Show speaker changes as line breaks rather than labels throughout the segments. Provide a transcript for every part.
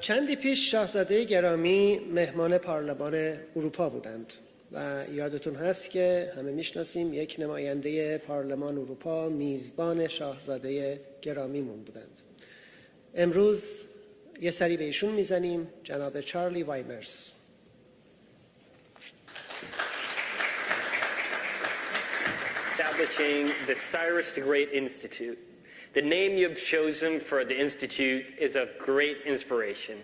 چندی پیش شاهزاده گرامی مهمان پارلمان اروپا بودند و یادتون هست که همه میشناسیم یک نماینده پارلمان اروپا میزبان شاهزاده گرامیمون بودند. امروز یه سری به ایشون میزنیم، جناب چارلی وایمرز.
Establishing the Cyrus the Great Institute. The name you've chosen for the Institute is of great inspiration.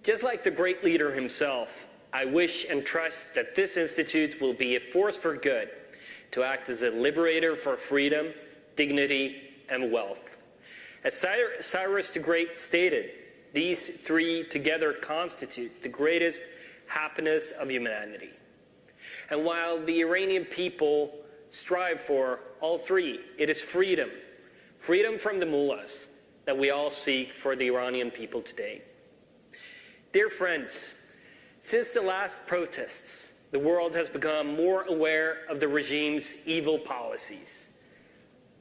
Just like the great leader himself, I wish and trust that this Institute will be a force for good, to act as a liberator for freedom, dignity, and wealth. As Cyrus the Great stated, these three together constitute the greatest happiness of humanity. And while the Iranian people strive for all three, it is freedom. Freedom from the mullahs that we all seek for the Iranian people today. Dear friends, since the last protests, the world has become more aware of the regime's evil policies.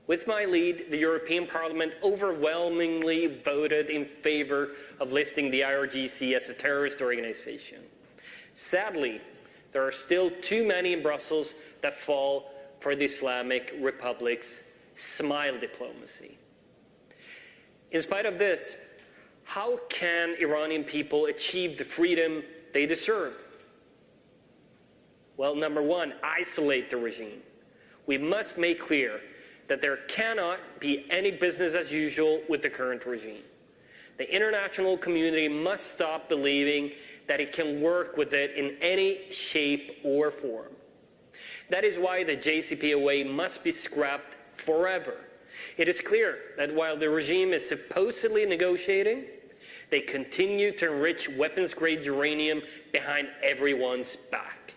With my lead, the European Parliament overwhelmingly voted in favor of listing the IRGC as a terrorist organization. Sadly, there are still too many in Brussels that fall for the Islamic Republic's smile diplomacy. In spite of this, how can Iranian people achieve the freedom they deserve? Well, number one, isolate the regime. We must make clear that there cannot be any business as usual with the current regime. The international community must stop believing that it can work with it in any shape or form. That is why the JCPOA must be scrapped forever. It is clear that while the regime is supposedly negotiating, they continue to enrich weapons-grade uranium behind everyone's back.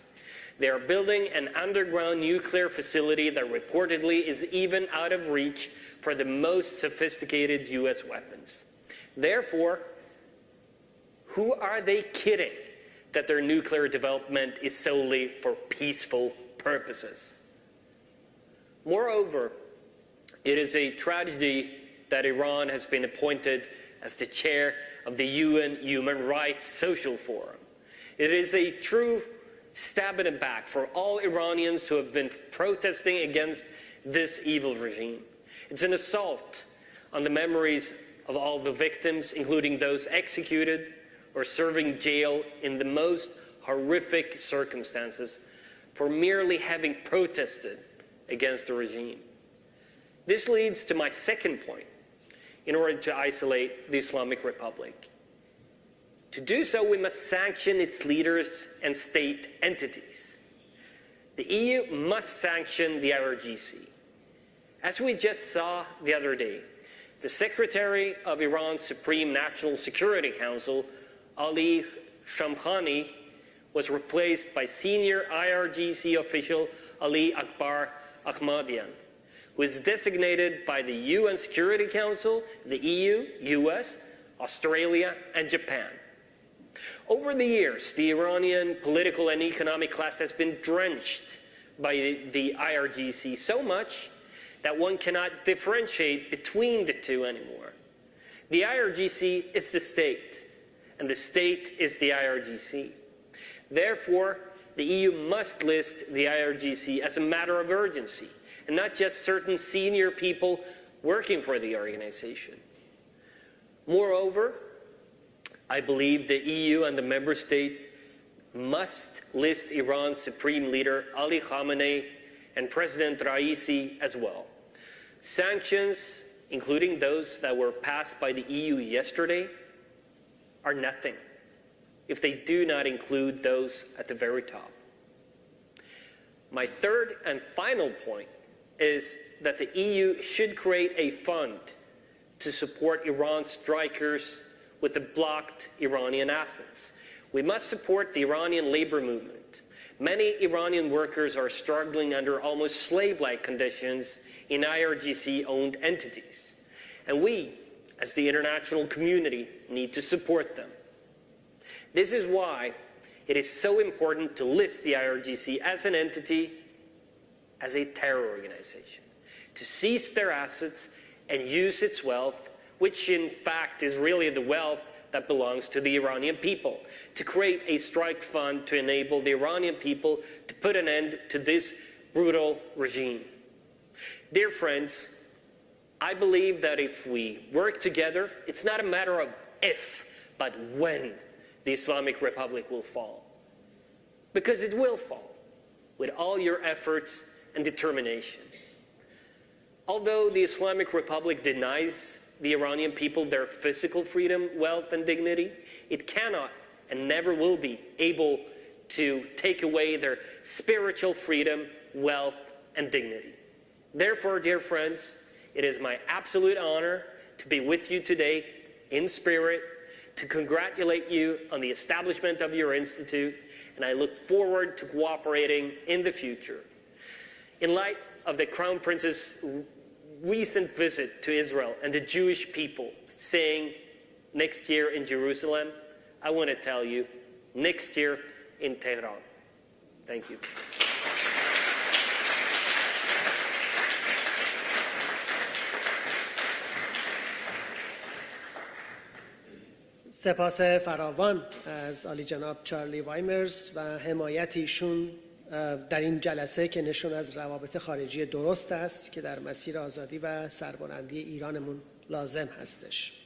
They are building an underground nuclear facility that reportedly is even out of reach for the most sophisticated US weapons. Therefore, who are they kidding that their nuclear development is solely for peaceful purposes? Moreover, it is a tragedy that Iran has been appointed as the chair of the UN Human Rights Social Forum. It is a true stab in the back for all Iranians who have been protesting against this evil regime. It's an assault on the memories of all the victims, including those executed or serving jail in the most horrific circumstances for merely having protested against the regime. This leads to my second point in order to isolate the Islamic Republic. To do so, we must sanction its leaders and state entities. The EU must sanction the IRGC. As we just saw the other day, the Secretary of Iran's Supreme National Security Council, Ali Shamkhani, was replaced by senior IRGC official Ali Akbar Ahmadian, who is designated by the UN Security Council, the EU, US, Australia, and Japan. Over the years, the Iranian political and economic class has been drenched by the IRGC so much that one cannot differentiate between the two anymore. The IRGC is the state, and the state is the IRGC. Therefore, the EU must list the IRGC as a matter of urgency, and not just certain senior people working for the organization. Moreover, I believe the EU and the member state must list Iran's supreme leader Ali Khamenei and President Raisi as well. Sanctions, including those that were passed by the EU yesterday, are nothing if they do not include those at the very top. My third and final point is that the EU should create a fund to support Iran's strikers with the blocked Iranian assets. We must support the Iranian labor movement. Many Iranian workers are struggling under almost slave-like conditions in IRGC-owned entities. And we, as the international community, need to support them. This is why it is so important to list the IRGC as an entity, as a terror organization, to seize their assets and use its wealth, which in fact is really the wealth that belongs to the Iranian people, to create a strike fund to enable the Iranian people to put an end to this brutal regime. Dear friends, I believe that if we work together, it's not a matter of if, but when the Islamic Republic will fall. Because it will fall, with all your efforts and determination. Although the Islamic Republic denies the Iranian people their physical freedom, wealth, and dignity, it cannot and never will be able to take away their spiritual freedom, wealth, and dignity. Therefore, dear friends, it is my absolute honor to be with you today in spirit, to congratulate you on the establishment of your institute, and I look forward to cooperating in the future. In light of the Crown Prince's recent visit to Israel and the Jewish people saying next year in Jerusalem, I want to tell you, next year in Tehran. Thank you.
سپاس فراوان از عالی جناب چارلی وایمرز و حمایت ایشون در این جلسه که نشون از روابط خارجی درست است که در مسیر آزادی و سربلندی ایرانمون لازم هستش.